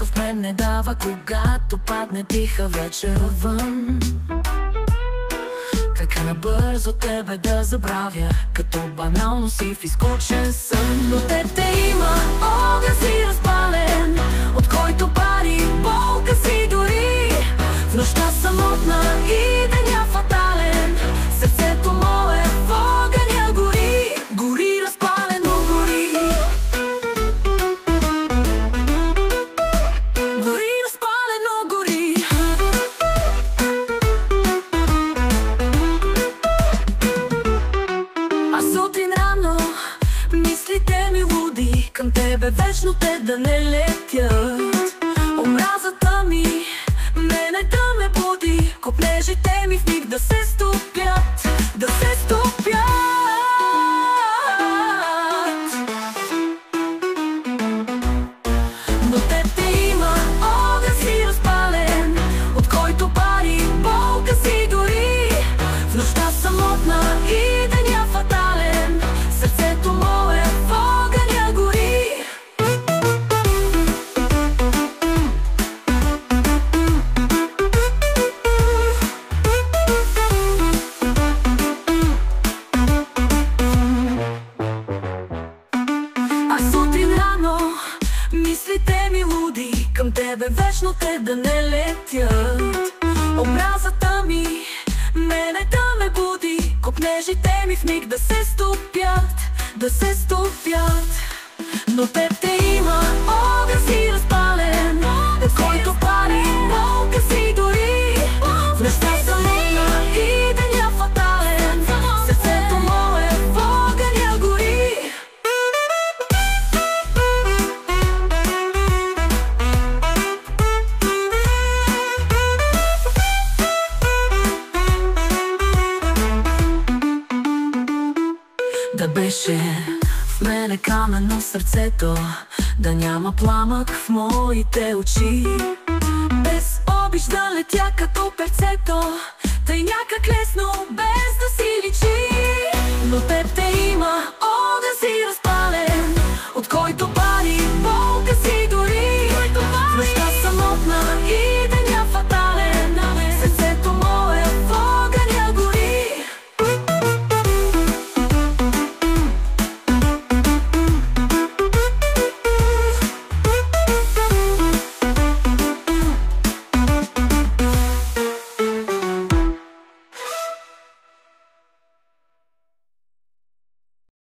което в мен не дава, когато падне тиха вечер вън. Така набързо тебе да забравя, като банално си в изкучен сън. Но теб те има огън си разпален, от който пари болка си дори. В нощта самотна и деня фатален, сърцето мое в огъня гори. Гори разпалено, гори. Гори разпалено, гори. А сутрин рано мислите ми луди, към тебе вечно те да не летят. Омразата ми мене да ме буди, копнежите ми в миг да се стопят, да се стопят. Но теб те има огън си разпален, от който пари болка си дори. В нощта самотна и деня фатален, сърцето мое в огъня гори. А сутрин рано мислите ми луди, към тебе вечно те да не летят. Омразата ми мене да ме буди, копнежите ми в миг да се стопят, да се стопят. Но теб те има огън си разпален, от който пари болка си дори. В нощта самотна и деня фатален, сърцето мое в огъня гори. Да беше в мене каменно сърцето, да няма пламък в моите очи. Без обич да летя като перцето, тъй някак лесно бе